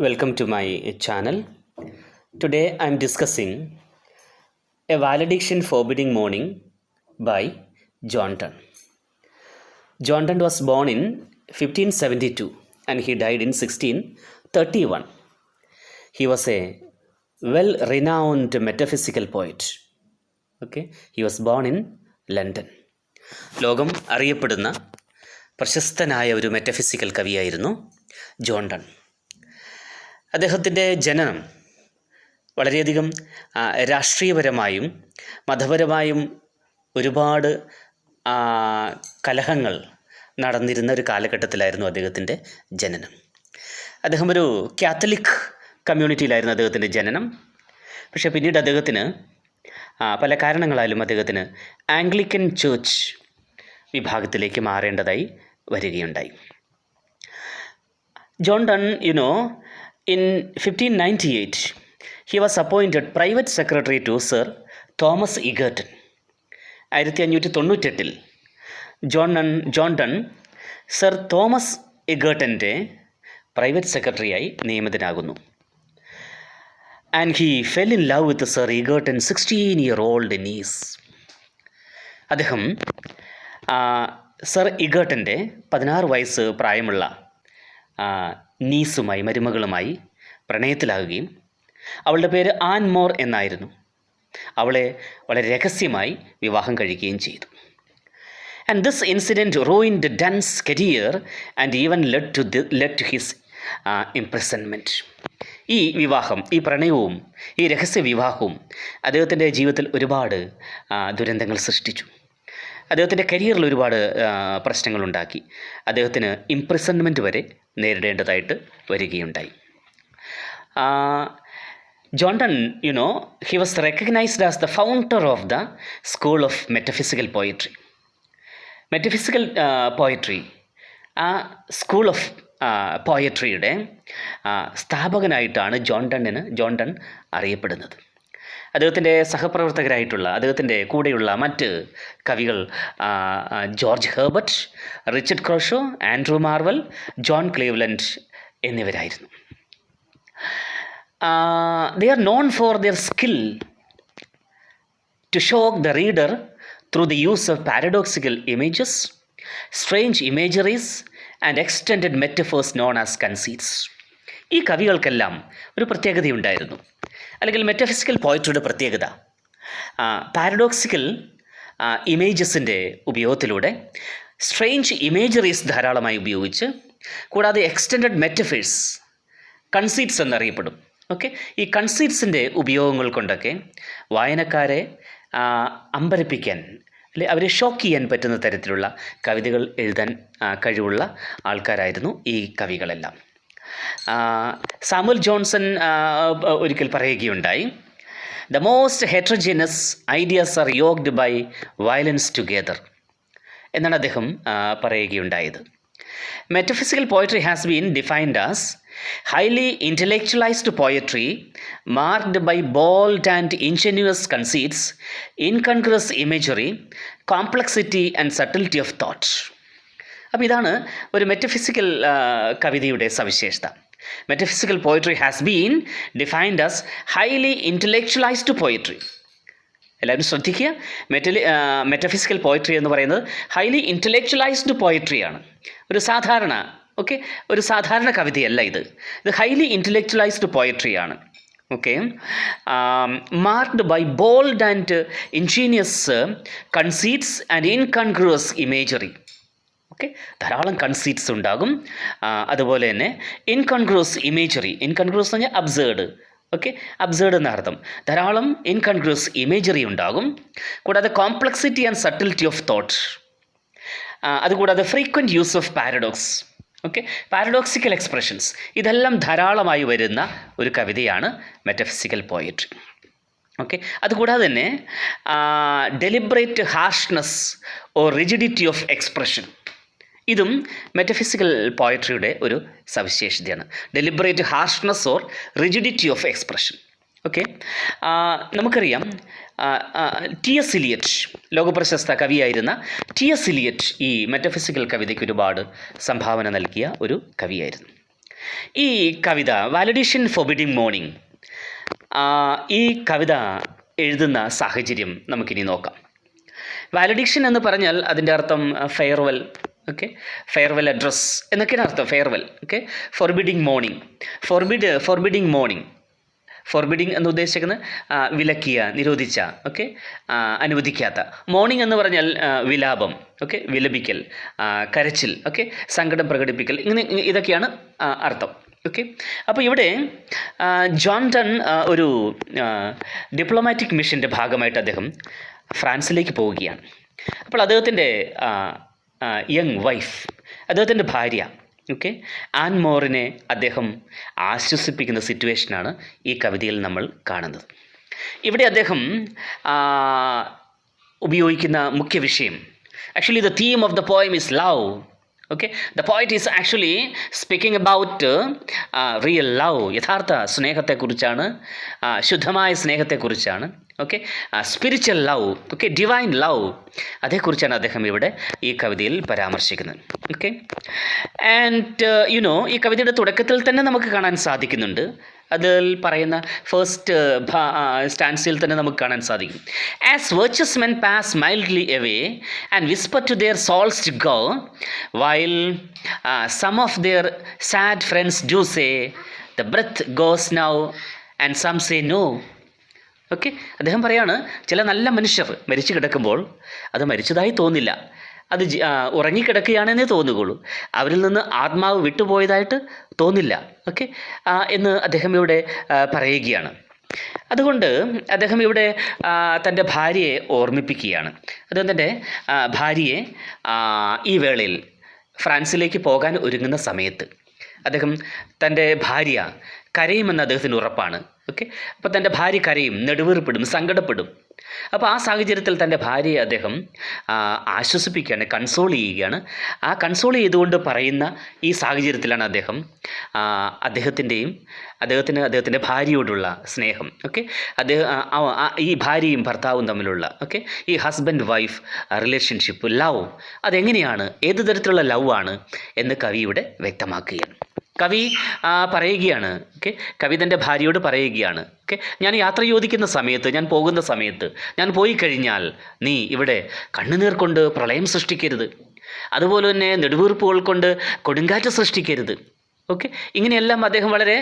Welcome to my channel. Today I am discussing A Valediction Forbidding Mourning by John Donne. John Donne was born in 1572 and he died in 1631. He was a well-renowned metaphysical poet. He was born in London. ലോകം അറിയപ്പെടുന്ന പ്രശസ്തനായ ഒരു metaphysical കവിയായിരുന്നു John done. അദ്ദേഹത്തിൻ്റെ ജനനം വളരെയധികം രാഷ്ട്രീയപരമായും മതപരമായും ഒരുപാട് കലഹങ്ങൾ നടന്നിരുന്ന ഒരു കാലഘട്ടത്തിലായിരുന്നു അദ്ദേഹത്തിൻ്റെ ജനനം. അദ്ദേഹം ഒരു കാത്തലിക് കമ്മ്യൂണിറ്റിയിലായിരുന്നു അദ്ദേഹത്തിൻ്റെ ജനനം. പക്ഷേ പിന്നീട് അദ്ദേഹത്തിന് പല കാരണങ്ങളാലും അദ്ദേഹത്തിന് ആംഗ്ലിക്കൻ ചേർച്ച് വിഭാഗത്തിലേക്ക് മാറേണ്ടതായി വരികയുണ്ടായി. John Donne, in 1598, he was appointed private secretary to Sir Thomas Egerton. 1598 John Donne Sir Thomas എഗേർട്ടൻ്റെ പ്രൈവറ്റ് സെക്രട്ടറിയായി നിയമിതനാകുന്നു. And he fell in love with Sir Egerton 16-year-old niece. അദ്ദേഹം സർ എഗേർട്ടൻ്റെ 16 വയസ്സ് പ്രായമുള്ള നീസുമായി, മരുമകളുമായി പ്രണയത്തിലാകുകയും അവളുടെ പേര് ആൻ മോർ എന്നായിരുന്നു. അവളെ വളരെ രഹസ്യമായി വിവാഹം കഴിക്കുകയും ചെയ്തു. And this incident ruined Donne's career and even led to his imprisonment. ഈ വിവാഹം, ഈ പ്രണയവും ഈ രഹസ്യ വിവാഹവും അദ്ദേഹത്തിൻ്റെ ജീവിതത്തിൽ ഒരുപാട് ദുരന്തങ്ങൾ സൃഷ്ടിച്ചു. അദ്ദേഹത്തിൻ്റെ കരിയറിൽ ഒരുപാട് പ്രശ്നങ്ങളുണ്ടാക്കി. അദ്ദേഹത്തിന് ഇംപ്രിസൺമെൻറ്റ് വരെ നേരിടേണ്ടതായിട്ട് വരികയുണ്ടായി. John Donne, he was recognized as the founder of the school of metaphysical poetry. Metaphysical poetry, ആ സ്കൂൾ ഓഫ് പോയട്രിയുടെ സ്ഥാപകനായിട്ടാണ് ജോൺ ഡൺ അറിയപ്പെടുന്നത്. അദ്ദേഹത്തിൻ്റെ സഹപ്രവർത്തകരായിട്ടുള്ള, അദ്ദേഹത്തിൻ്റെ കൂടെയുള്ള മറ്റ് കവികൾ George Herbert, Richard crochet, Andrew Marvel, John Cleveland എന്നിവരായിരുന്നു. They are known for their skill to shock the reader through the use of paradoxical images, strange imageries and extended metaphors known as conceits. ഈ കവികൾക്കെല്ലാം ഒരു പ്രത്യേകതയുണ്ടായിരുന്നു, അല്ലെങ്കിൽ metaphysical പോയട്രിയുടെ പ്രത്യേകത paradoxical ഇമേജസിൻ്റെ ഉപയോഗത്തിലൂടെ strange imageries ധാരാളമായി ഉപയോഗിച്ച്, കൂടാതെ extended metaphors, കൺസീറ്റ്സ് എന്നറിയപ്പെടും. ഈ കൺസീറ്റ്സിൻ്റെ ഉപയോഗങ്ങൾ കൊണ്ടൊക്കെ വായനക്കാരെ അമ്പരപ്പിക്കാൻ, അല്ലെ അവരെ ഷോക്ക് ചെയ്യാൻ പറ്റുന്ന തരത്തിലുള്ള കവിതകൾ എഴുതാൻ കഴിവുള്ള ആൾക്കാരായിരുന്നു ഈ കവികളെല്ലാം. സാമുവൽ ജോൺസൺ ഒരിക്കൽ പറയുകയുണ്ടായി, the most heterogeneous ideas are yoked by violence together എന്നാണ് അദ്ദേഹം പറയുകയുണ്ടായത്. Metaphysical poetry has been defined as highly intellectualized poetry marked by bold and ingenuous conceits, incongruous imagery, complexity and subtlety of thought. അപ്പോൾ ഇതാണ് ഒരു metaphysical കവിതയുടെ സവിശേഷത. Metaphysical poetry has been defined as highly intellectualized poetry. എല്ലാവരും ശ്രദ്ധിക്കുക, metaphysical poetry എന്ന് പറയുന്നത് highly intellectualized പോയട്രിയാണ്. ഒരു സാധാരണ കവിതയല്ല ഇത് ഹൈലി ഇൻ്റലക്ച്വലൈസ്ഡ് പോയട്രിയാണ്. Marked by bold and ingenious conceits and incongruous imagery. ധാരാളം കൺസീറ്റ്സ് ഉണ്ടാകും. അതുപോലെ തന്നെ ഇൻകൺഗ്രുവസ് ഇമേജറി, ഇൻകൺഗ്രുവസ് എന്ന് പറഞ്ഞാൽ അബ്സേർഡ്, അബ്സേർഡ് എന്നർത്ഥം. ധാരാളം ഇൻകൺഗ്രുവസ് ഇമേജറി ഉണ്ടാകും. കൂടാതെ complexity and subtlety of thought. അതുകൂടാതെ frequent use of paradox, paradoxical expressions, ഇതെല്ലാം ധാരാളമായി വരുന്ന ഒരു കവിതയാണ് മെറ്റഫിസിക്കൽ പോയട്രി. അതുകൂടാതെ തന്നെ deliberate harshness or rigidity of expression, ഇതും മെറ്റഫിസിക്കൽ പോയട്രിയുടെ ഒരു സവിശേഷതയാണ്. Deliberate harshness or rigidity of expression. നമുക്കറിയാം ടി.എസ്. ഇലിയറ്റ്, ലോകപ്രശസ്ത കവിയായിരുന്ന ടി.എസ്. ഇലിയറ്റ് ഈ മെറ്റഫിസിക്കൽ കവിതയ്ക്ക് ഒരുപാട് സംഭാവന നൽകിയ ഒരു കവിയായിരുന്നു. ഈ കവിത വാലഡീഷൻ ഫോർബിഡിങ് മോർണിംഗ്, ഈ കവിത എഴുതുന്ന സാഹചര്യം നമുക്കിനി നോക്കാം. വാലഡിക്ഷൻ എന്ന് പറഞ്ഞാൽ അതിൻ്റെ അർത്ഥം ഫെയർവെൽ, ഓക്കെ, ഫെയർവെൽ അഡ്രസ് എന്നൊക്കെയാണ് അർത്ഥം. Farewell, okay. Forbidding morning, forbidding morning, forbidding എന്ന് ഉദ്ദേശിക്കുന്നത് വിലക്കിയ, നിരോധിച്ച, ഓക്കെ, അനുവദിക്കാത്ത. മോർണിംഗ് എന്ന് പറഞ്ഞാൽ വിലാപം, ഓക്കെ, വിലപിക്കൽ, കരച്ചിൽ, ഓക്കെ, സങ്കടം പ്രകടിപ്പിക്കൽ, ഇങ്ങനെ ഇതൊക്കെയാണ് അർത്ഥം. ഓക്കെ. അപ്പോൾ ഇവിടെ ജോൺ ഡൺ ഒരു ഡിപ്ലോമാറ്റിക് മിഷൻ്റെ ഭാഗമായിട്ട് അദ്ദേഹം ഫ്രാൻസിലേക്ക് പോവുകയാണ്. അപ്പോൾ അദ്ദേഹത്തിൻ്റെ യങ് വൈഫ്, അദ്ദേഹത്തിൻ്റെ ഭാര്യ, ഓക്കെ, ആൻ മോറിനെ അദ്ദേഹം ആശ്വസിപ്പിക്കുന്ന സിറ്റുവേഷനാണ് ഈ കവിതയിൽ നമ്മൾ കാണുന്നത്. ഇവിടെ അദ്ദേഹം ഉപയോഗിക്കുന്ന മുഖ്യ വിഷയം, actually the theme of the poem is love. Okay, the poet is actually speaking about real love, യഥാർത്ഥ സ്നേഹത്തെക്കുറിച്ചാണ്, ശുദ്ധമായ സ്നേഹത്തെക്കുറിച്ചാണ്, okay, spiritual love, okay, divine love, അതേക്കുറിച്ചാണ് അദ്ദേഹം ഇവിടെ ഈ കവിതയിൽ പരാമർശിക്കുന്നത്. ഓക്കെ. ആൻഡ് ഈ കവിതയുടെ തുടക്കത്തിൽ തന്നെ നമുക്ക് കാണാൻ സാധിക്കുന്നുണ്ട്, അതിൽ പറയുന്ന ഫസ്റ്റ് സ്റ്റാൻസിൽ തന്നെ നമുക്ക് കാണാൻ സാധിക്കും. As virtuous men pass mildly away and whisper to their souls to go while some of their sad friends do say the breath goes now and some say no. Okay. അദ്ദേഹം പറയാണ്, ചില നല്ല മനുഷ്യർ മരിച്ചു കിടക്കുമ്പോൾ അത് മരിച്ചതായി തോന്നില്ല, അത് ഉറങ്ങിക്കിടക്കുകയാണെന്നേ തോന്നുകയുള്ളൂ, അവരിൽ നിന്ന് ആത്മാവ് വിട്ടുപോയതായിട്ട് തോന്നില്ല, ഓക്കെ, എന്ന് അദ്ദേഹം ഇവിടെ പറയുകയാണ്. അതുകൊണ്ട് അദ്ദേഹം ഇവിടെ തൻ്റെ ഭാര്യയെ ഓർമ്മിപ്പിക്കുകയാണ്. അദ്ദേഹം തൻ്റെ ഭാര്യയെ ഈ വേളയിൽ ഫ്രാൻസിലേക്ക് പോകാൻ ഒരുങ്ങുന്ന സമയത്ത് അദ്ദേഹം തൻ്റെ ഭാര്യ കരയുമെന്ന് അദ്ദേഹത്തിന് ഉറപ്പാണ്. ഓക്കെ. അപ്പോൾ തൻ്റെ ഭാര്യ കരയും, നെടുവീർപ്പിടും, സങ്കടപ്പെടും. അപ്പോൾ ആ സാഹചര്യത്തിൽ തൻ്റെ ഭാര്യയെ അദ്ദേഹം ആശ്വസിപ്പിക്കുകയാണ്, കൺസോൾ ചെയ്യുകയാണ്. ആ കൺസോൾ ചെയ്തുകൊണ്ട് പറയുന്ന ഈ സാഹചര്യത്തിലാണ് അദ്ദേഹം അദ്ദേഹത്തിൻ്റെ ഭാര്യയോടുള്ള സ്നേഹം, ഓക്കെ, ഈ ഭാര്യയും ഭർത്താവും തമ്മിലുള്ള, ഓക്കെ, ഈ ഹസ്ബൻഡ് വൈഫ് റിലേഷൻഷിപ്പ്, ലവ്, അതെങ്ങനെയാണ്, ഏത് തരത്തിലുള്ള ലവ് ആണ് എന്ന് കവി ഇവിടെ വ്യക്തമാക്കുകയാണ്. കവി പറയുകയാണ്, ഓക്കെ, കവി തൻ്റെ ഭാര്യയോട് പറയുകയാണ്, ഓക്കെ, ഞാൻ യാത്ര ചോദിക്കുന്ന സമയത്ത്, ഞാൻ പോകുന്ന സമയത്ത്, ഞാൻ പോയി കഴിഞ്ഞാൽ നീ ഇവിടെ കണ്ണുനീർ കൊണ്ട് പ്രളയം സൃഷ്ടിക്കരുത്, അതുപോലെ തന്നെ നെടുവീർപ്പുകൾ കൊണ്ട് കൊടുങ്കാറ്റ് സൃഷ്ടിക്കരുത്. ഓക്കെ. ഇങ്ങനെയെല്ലാം അദ്ദേഹം വളരെ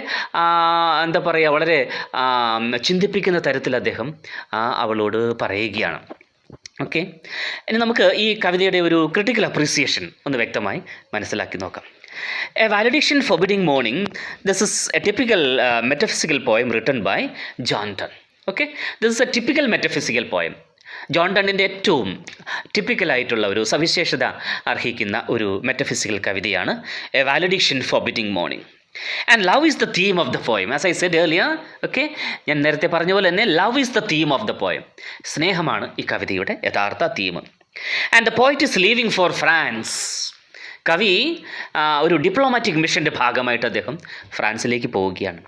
വളരെ ചിന്തിപ്പിക്കുന്ന തരത്തിൽ അദ്ദേഹം അവളോട് പറയുകയാണ്. ഓക്കെ. ഇനി നമുക്ക് ഈ കവിതയുടെ ഒരു ക്രിട്ടിക്കൽ അപ്രീസിയേഷൻ ഒന്ന് വ്യക്തമായി മനസ്സിലാക്കി നോക്കാം. A valediction forbidding morning. This is a typical metaphysical poem written by John Donne. Okay, this is a typical metaphysical poem. John ഡണ്ണിൻ്റെ ഏറ്റവും ടിപ്പിക്കലായിട്ടുള്ള ഒരു സവിശേഷത അർഹിക്കുന്ന ഒരു മെറ്റഫിസിക്കൽ കവിതയാണ് a valediction forbidding mourning. And love is the theme of the poem. As I said earlier, okay, ഞാൻ നേരത്തെ പറഞ്ഞ പോലെ തന്നെ love is the theme of the poem. സ്നേഹമാണ് ഈ കവിതയുടെ യഥാർത്ഥ തീം. And the poet is leaving for France. കവി ഒരു ഡിപ്ലോമാറ്റിക് മിഷൻ്റെ ഭാഗമായിട്ട് അദ്ദേഹം ഫ്രാൻസിലേക്ക് പോവുകയാണ്.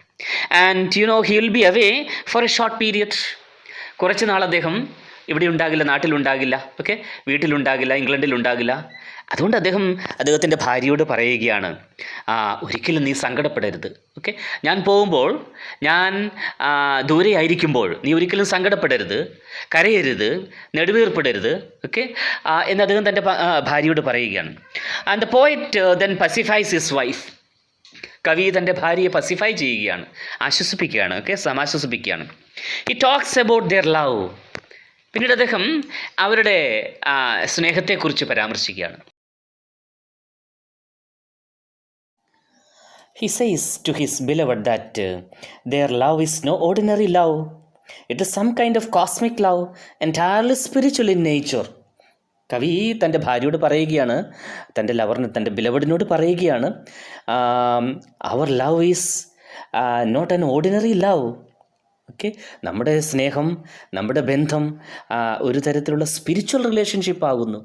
And he will be away for A short period. കുറച്ച് നാൾ അദ്ദേഹം ഇവിടെ ഉണ്ടാകില്ല, നാട്ടിലുണ്ടാകില്ല, ഓക്കെ, വീട്ടിലുണ്ടാകില്ല, ഇംഗ്ലണ്ടിലുണ്ടാകില്ല. അതുകൊണ്ട് അദ്ദേഹത്തിൻ്റെ ഭാര്യയോട് പറയുകയാണ്, ഒരിക്കലും നീ സങ്കടപ്പെടരുത്, ഓക്കെ, ഞാൻ പോകുമ്പോൾ, ഞാൻ ദൂരെ ആയിരിക്കുമ്പോൾ നീ ഒരിക്കലും സങ്കടപ്പെടരുത്, കരയരുത്, നെടുവീർപ്പെടരുത്, ഓക്കെ, എന്ന് അദ്ദേഹം തൻ്റെ ഭാര്യയോട് പറയുകയാണ്. And the poet then pacifies his wife. കവി തൻ്റെ ഭാര്യയെ പസിഫൈ ചെയ്യുകയാണ്, ആശ്വസിപ്പിക്കുകയാണ്, ഓക്കെ, സമാശ്വസിപ്പിക്കുകയാണ്. He talks about their love. പിന്നീട് അദ്ദേഹം അവരുടെ സ്നേഹത്തെക്കുറിച്ച് പരാമർശിക്കുകയാണ്. He says to his beloved that their love is no ordinary love. It is some kind of cosmic love, entirely spiritual in nature. കവി തൻ്റെ ഭാര്യയോട് പറയുകയാണ്, തൻ്റെ ലവറിന്, തൻ്റെ ബിലവഡിനോട് പറയുകയാണ്, അവർ love is not an ordinary love. Okay, നമ്മുടെ സ്നേഹം, നമ്മുടെ ബന്ധം ഒരു തരത്തിലുള്ള സ്പിരിച്വൽ റിലേഷൻഷിപ്പ് ആകുന്നു,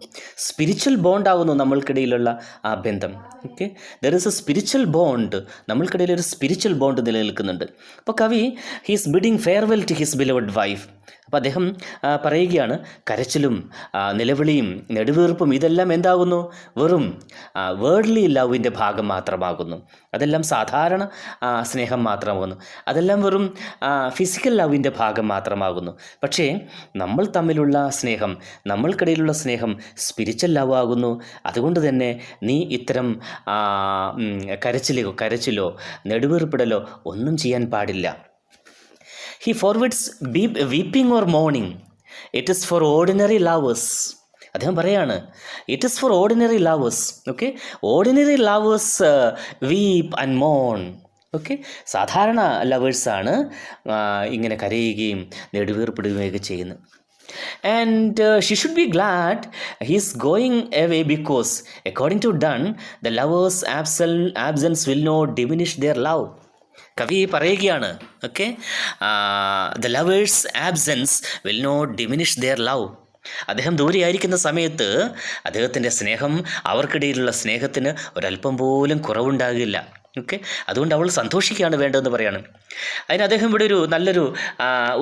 സ്പിരിച്വൽ ബോണ്ട് ആകുന്നു നമ്മൾക്കിടയിലുള്ള ആ ബന്ധം. Okay, there is a spiritual bond, നമ്മൾക്കിടയിൽ ഒരു സ്പിരിച്വൽ ബോണ്ട് നിലനിൽക്കുന്നുണ്ട്. അപ്പോൾ കവി he's bidding farewell to his beloved wife. അപ്പോൾ അദ്ദേഹം പറയുകയാണ്, കരച്ചിലും നിലവിളിയും നെടുവീർപ്പും ഇതെല്ലാം എന്താകുന്നു? വെറും വേർഡ്ലി ലവിൻ്റെ ഭാഗം മാത്രമാകുന്നു. അതെല്ലാം സാധാരണ സ്നേഹം മാത്രമാകുന്നു. അതെല്ലാം വെറും ഫിസിക്കൽ ലവിൻ്റെ ഭാഗം മാത്രമാകുന്നു. പക്ഷേ നമ്മൾ തമ്മിലുള്ള സ്നേഹം, നമ്മൾക്കിടയിലുള്ള സ്നേഹം സ്പിരിച്വൽ ലവ് ആകുന്നു. അതുകൊണ്ട് തന്നെ നീ ഇത്തരം കരച്ചിലോ നെടുവീർപ്പിടലോ ഒന്നും ചെയ്യാൻ പാടില്ല. He forbids weeping or mourning. It is for ordinary lovers. അദ്ദേഹം പറയാണ്, it is for ordinary lovers. Okay, ordinary lovers weep and moan. Okay, സാധാരണ ലവേഴ്സാണ് ഇങ്ങനെ കരയുകയും നെടുവീർപ്പിടുകയൊക്കെ ചെയ്യുന്നത്. And she should be glad he's going away because according to Donne, the lover's absence will not diminish their love. കവി പറയുകയാണ്, okay, the lovers absence will not diminish their love. അദ്ദേഹം ദൂരെയായിരിക്കുന്ന സമയത്ത് അദ്ദേഹത്തിൻ്റെ സ്നേഹം, അവർക്കിടയിലുള്ള സ്നേഹത്തിന് ഒരല്പം പോലും കുറവുണ്ടാകില്ല. ഓക്കെ, അതുകൊണ്ട് അവൾ സന്തോഷിക്കുകയാണ് വേണ്ടതെന്ന് പറയാണ്. അതിന് അദ്ദേഹം ഇവിടെ നല്ലൊരു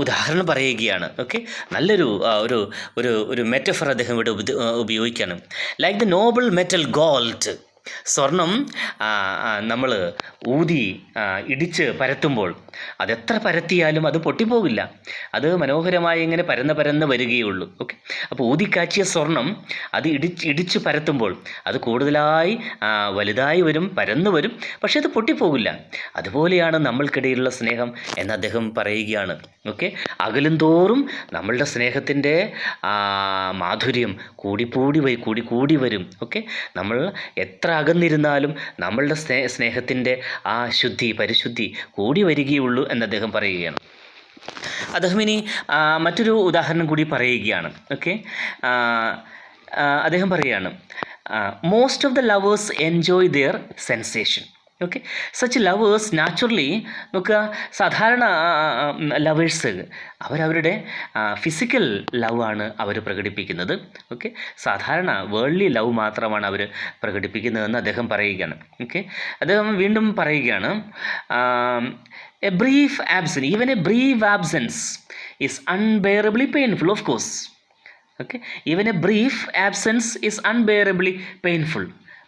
ഉദാഹരണം പറയുകയാണ്. ഓക്കെ, നല്ലൊരു ഒരു മെറ്റഫർ അദ്ദേഹം ഇവിടെ ഉപയോഗിക്കുകയാണ്. Like the Noble metal gold. സ്വർണം നമ്മൾ ഊതി ഇടിച്ച് പരത്തുമ്പോൾ അതെത്ര പരത്തിയാലും അത് പൊട്ടിപ്പോകില്ല. അത് മനോഹരമായി ഇങ്ങനെ പരന്ന് വരികയുള്ളൂ. ഓക്കെ, അപ്പോൾ ഊതിക്കാച്ചിയ സ്വർണം അത് ഇടിച്ച് പരത്തുമ്പോൾ അത് കൂടുതലായി വലുതായി വരും, പരന്നു വരും, പക്ഷെ അത് പൊട്ടിപ്പോകില്ല. അതുപോലെയാണ് നമ്മൾക്കിടയിലുള്ള സ്നേഹം എന്ന് അദ്ദേഹം പറയുകയാണ്. ഓക്കെ, അകലും തോറും നമ്മളുടെ സ്നേഹത്തിൻ്റെ മാധുര്യം കൂടി വരും. ഓക്കെ, നമ്മൾ എത്ര അകന്നിരുന്നാലും നമ്മളുടെ സ്നേഹത്തിൻ്റെ ആ പരിശുദ്ധി കൂടി വരികയുള്ളൂ എന്ന് അദ്ദേഹം പറയുകയാണ്. അദ്ദേഹം ഇനി മറ്റൊരു ഉദാഹരണം കൂടി പറയുകയാണ്. ഓക്കെ, അദ്ദേഹം പറയുകയാണ്, most of the lovers enjoy their sensation. Okay, such lovers naturally, നോക്കുക, സാധാരണ ലവേഴ്സ് അവരവരുടെ ഫിസിക്കൽ ലവാണ് അവർ പ്രകടിപ്പിക്കുന്നത്. ഓക്കെ, സാധാരണ വേൾഡ്ലി ലവ് മാത്രമാണ് അവർ പ്രകടിപ്പിക്കുന്നതെന്ന് അദ്ദേഹം പറയുകയാണ്. ഓക്കെ, അദ്ദേഹം വീണ്ടും പറയുകയാണ്, a brief absence, even a brief absence is unbearably painful. Of course, okay, even a brief absence is unbearably painful.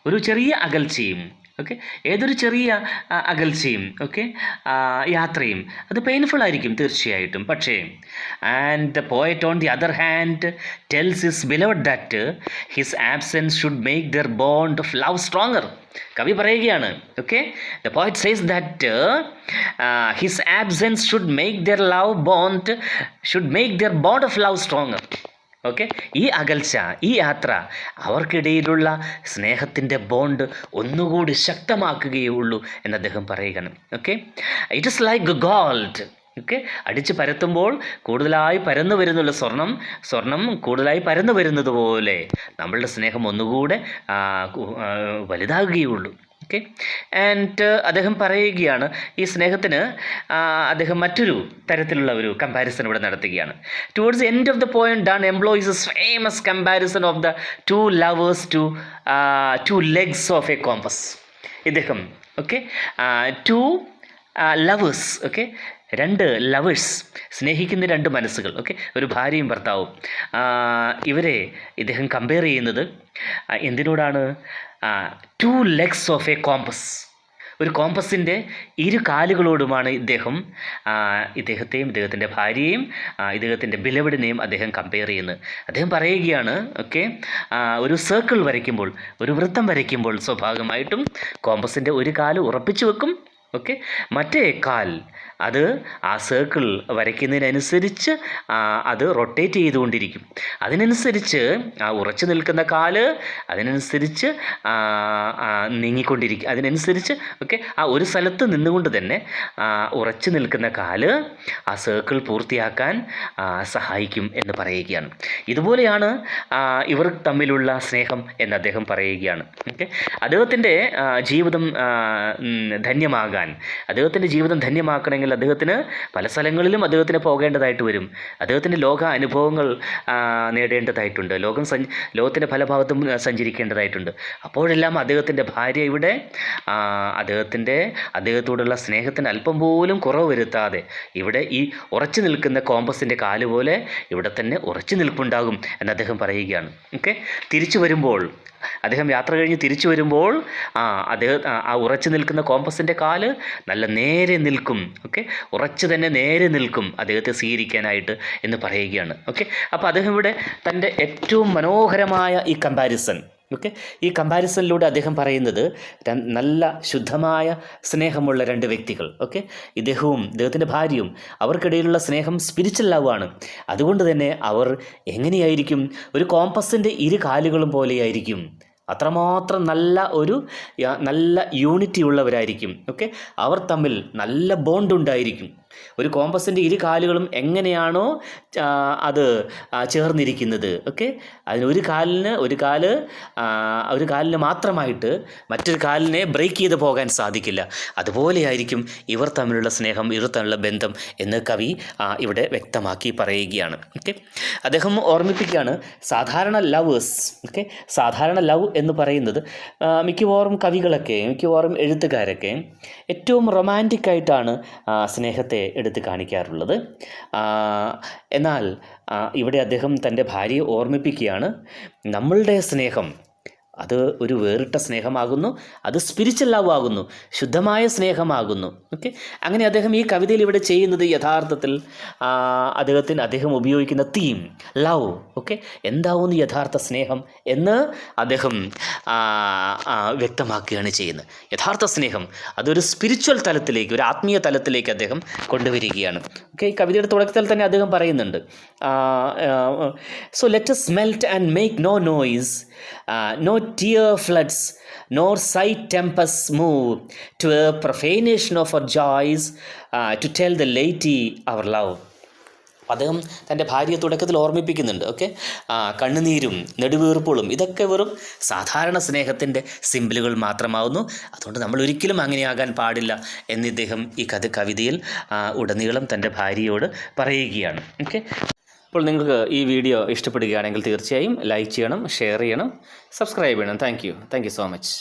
ഒരു ചെറിയ അകൽച്ചയും, ഓക്കെ, ഏതൊരു ചെറിയ അകൽച്ചയും, ഓക്കെ, യാത്രയും അത് പെയിൻഫുൾ ആയിരിക്കും തീർച്ചയായിട്ടും. പക്ഷേ and the poet on the other hand tells his beloved that his absence should make their bond of love stronger. കവി പറയുകയാണ്, okay, the poet says that his absence should make their bond of love stronger. Okay, ഈ അകൽച്ച, ഈ യാത്ര അവർക്കിടയിലുള്ള സ്നേഹത്തിൻ്റെ bond ഒന്നുകൂടി ശക്തമാക്കുകയുള്ളൂ എന്ന് അദ്ദേഹം പറയുകയാണ്. Okay, it is like gold. Okay, അടിച്ച് പരത്തുമ്പോൾ കൂടുതലായി പരന്നു വരുന്നുള്ള സ്വർണം കൂടുതലായി പരന്നു വരുന്നത് പോലെ നമ്മളുടെ സ്നേഹം ഒന്നുകൂടെ വലുതാകുകയുള്ളൂ. ഓക്കെ, ആൻഡ് അദ്ദേഹം പറയുകയാണ്, ഈ സ്നേഹത്തിന് അദ്ദേഹം മറ്റൊരു തരത്തിലുള്ള ഒരു കമ്പാരിസൺ ഇവിടെ നടത്തുകയാണ്. Towards the end of the poem done employs A famous comparison of the two lovers to legs of a compass. ഇദ്ദേഹം, ഓക്കെ, ടു ലവേഴ്സ്, ഓക്കെ, രണ്ട് ലവേഴ്സ്, സ്നേഹിക്കുന്ന രണ്ട് മനസ്സുകൾ, ഓക്കെ, ഒരു ഭാര്യയും ഭർത്താവും, ഇവരെ ഇദ്ദേഹം കമ്പയർ ചെയ്യുന്നത് എന്തിനോടാണ്? Two legs of a compass. ഒരു കോമ്പസിൻ്റെ ഇരു കാലുകളോടുമാണ് ഇദ്ദേഹത്തെയും ഇദ്ദേഹത്തിൻ്റെ ഭാര്യയെയും ഇദ്ദേഹത്തിൻ്റെ ബിലവഡിനെയും അദ്ദേഹം കമ്പയർ ചെയ്യുന്നത്. അദ്ദേഹം പറയുകയാണ്, ഓക്കെ, ഒരു സർക്കിൾ വരയ്ക്കുമ്പോൾ, ഒരു വൃത്തം വരയ്ക്കുമ്പോൾ സ്വാഭാവികമായിട്ടും കോമ്പസിൻ്റെ ഒരു കാല് ഉറപ്പിച്ചു വെക്കും. ഓക്കെ, മറ്റേ കാൽ അത് ആ സർക്കിൾ വരയ്ക്കുന്നതിനനുസരിച്ച് അത് റൊട്ടേറ്റ് ചെയ്തുകൊണ്ടിരിക്കും. അതിനനുസരിച്ച് ആ ഉറച്ചു നിൽക്കുന്ന കാല് അതിനനുസരിച്ച് നീങ്ങിക്കൊണ്ടിരിക്കും. അതിനനുസരിച്ച്, ഓക്കെ, ആ ഒരു സ്ഥലത്ത് നിന്നുകൊണ്ട് തന്നെ ഉറച്ചു നിൽക്കുന്ന കാല് ആ സർക്കിൾ പൂർത്തിയാക്കാൻ സഹായിക്കും എന്ന് പറയുകയാണ്. ഇതുപോലെയാണ് ഇവർ തമ്മിലുള്ള സ്നേഹം എന്ന് അദ്ദേഹം പറയുകയാണ്. ഓക്കെ, അദ്ദേഹത്തിൻ്റെ ജീവിതം ധന്യമാകാൻ, നേടാൻ, അദ്ദേഹത്തിൻ്റെ ജീവിതം ധന്യമാക്കണമെങ്കിൽ അദ്ദേഹത്തിന് പല സ്ഥലങ്ങളിലും അദ്ദേഹത്തിന് പോകേണ്ടതായിട്ട് വരും. അദ്ദേഹത്തിൻ്റെ ലോക അനുഭവങ്ങൾ നേടേണ്ടതായിട്ടുണ്ട്. ലോകത്തിൻ്റെ പല ഭാഗത്തും സഞ്ചരിക്കേണ്ടതായിട്ടുണ്ട്. അപ്പോഴെല്ലാം അദ്ദേഹത്തിൻ്റെ ഭാര്യ ഇവിടെ അദ്ദേഹത്തോടുള്ള സ്നേഹത്തിന് അല്പം പോലും കുറവ് വരുത്താതെ ഇവിടെ ഈ ഉറച്ചു നിൽക്കുന്ന കോമ്പസിൻ്റെ കാല് പോലെ ഇവിടെ തന്നെ ഉറച്ചു നിൽപ്പുണ്ടാകും എന്ന് അദ്ദേഹം പറയുകയാണ്. തിരിച്ചു വരുമ്പോൾ, അദ്ദേഹം യാത്ര കഴിഞ്ഞ് തിരിച്ചു വരുമ്പോൾ ഉറച്ചു നിൽക്കുന്ന കോമ്പസിൻ്റെ കാല് നല്ല നേരെ നിൽക്കും. ഉറച്ചു തന്നെ നേരെ നിൽക്കും അദ്ദേഹത്തെ സ്വീകരിക്കാനായിട്ട് എന്ന് പറയുകയാണ്. അപ്പോൾ അദ്ദേഹം ഇവിടെ തൻ്റെ ഏറ്റവും മനോഹരമായ ഈ കമ്പാരിസൺ, ഈ കമ്പാരിസണിലൂടെ അദ്ദേഹം പറയുന്നത് നല്ല ശുദ്ധമായ സ്നേഹമുള്ള രണ്ട് വ്യക്തികൾ, ഇദ്ദേഹത്തിൻ്റെ ഭാര്യയും, അവർക്കിടയിലുള്ള സ്നേഹം സ്പിരിച്വൽ ലവാണ്. അതുകൊണ്ട് തന്നെ അവർ എങ്ങനെയായിരിക്കും? ഒരു കോമ്പസിൻ്റെ ഇരു കാലുകളും പോലെയായിരിക്കും. അത്രമാത്രം നല്ല യൂണിറ്റി ഉള്ളവരായിരിക്കും. അവർ തമ്മിൽ നല്ല ബോണ്ടുണ്ടായിരിക്കും. ഒരു കോമ്പസിൻ്റെ ഇരു കാലുകളും എങ്ങനെയാണോ അത് ചേർന്നിരിക്കുന്നത്, അതിന് ഒരു കാലിന് മാത്രമായിട്ട് മറ്റൊരു കാലിനെ ബ്രേക്ക് ചെയ്ത് പോകാൻ സാധിക്കില്ല. അതുപോലെയായിരിക്കും ഇവർ തമ്മിലുള്ള സ്നേഹം, ഇവർ തമ്മിലുള്ള ബന്ധം എന്ന് കവി ഇവിടെ വ്യക്തമാക്കി പറയുകയാണ്. അദ്ദേഹം ഓർമ്മിപ്പിക്കുകയാണ്, സാധാരണ ലവ് എന്ന് പറയുന്നത് മിക്കവാറും എഴുത്തുകാരൊക്കെ ഏറ്റവും റൊമാൻറ്റിക്കായിട്ടാണ് സ്നേഹത്തെ എടുത്ത് കാണിക്കാറുള്ളത്. എന്നാൽ ഇവിടെ അദ്ദേഹം തൻ്റെ ഭാര്യയെ ഓർമ്മിപ്പിക്കുകയാണ്, നമ്മളുടെ സ്നേഹം അത് ഒരു വേറിട്ട സ്നേഹമാകുന്നു, അത് സ്പിരിച്വൽ ലവ് ആകുന്നു, ശുദ്ധമായ സ്നേഹമാകുന്നു. അങ്ങനെ അദ്ദേഹം ഈ കവിതയിൽ ഇവിടെ ചെയ്യുന്നത് യഥാർത്ഥത്തിൽ അദ്ദേഹം ഉപയോഗിക്കുന്ന തീം ലവ്, എന്താവുന്നു യഥാർത്ഥ സ്നേഹം എന്ന് അദ്ദേഹം വ്യക്തമാക്കുകയാണ് ചെയ്യുന്നത്. യഥാർത്ഥ സ്നേഹം അതൊരു സ്പിരിച്വൽ തലത്തിലേക്ക്, ഒരു ആത്മീയ തലത്തിലേക്ക് അദ്ദേഹം കൊണ്ടുവരികയാണ്. ഈ കവിതയുടെ തുടക്കത്തിൽ തന്നെ അദ്ദേഹം പറയുന്നുണ്ട്, so let us melt and make no noise, no tear floods, nor sight tempests move to a profanation of our joys, to tell the laity our love. അദ്ദേഹം തൻ്റെ ഭാര്യയെ തുടക്കത്തിൽ ഓർമ്മിപ്പിക്കുന്നുണ്ട്. കണ്ണുനീരും നെടുവീർപ്പുകളും ഇതൊക്കെ വെറും സാധാരണ സ്നേഹത്തിൻ്റെ സിമ്പിളുകൾ മാത്രമാവുന്നു. അതുകൊണ്ട് നമ്മൾ ഒരിക്കലും അങ്ങനെയാകാൻ പാടില്ല എന്ന് ഇദ്ദേഹം ഈ കവിതയിൽ ഉടനീളം തൻ്റെ ഭാര്യയോട് പറയുകയാണ്. അപ്പോൾ നിങ്ങൾക്ക് ഈ വീഡിയോ ഇഷ്ടപ്പെടുകയാണെങ്കിൽ തീർച്ചയായും ലൈക്ക് ചെയ്യണം, ഷെയർ ചെയ്യണം, സബ്സ്ക്രൈബ് ചെയ്യണം. Thank you so much.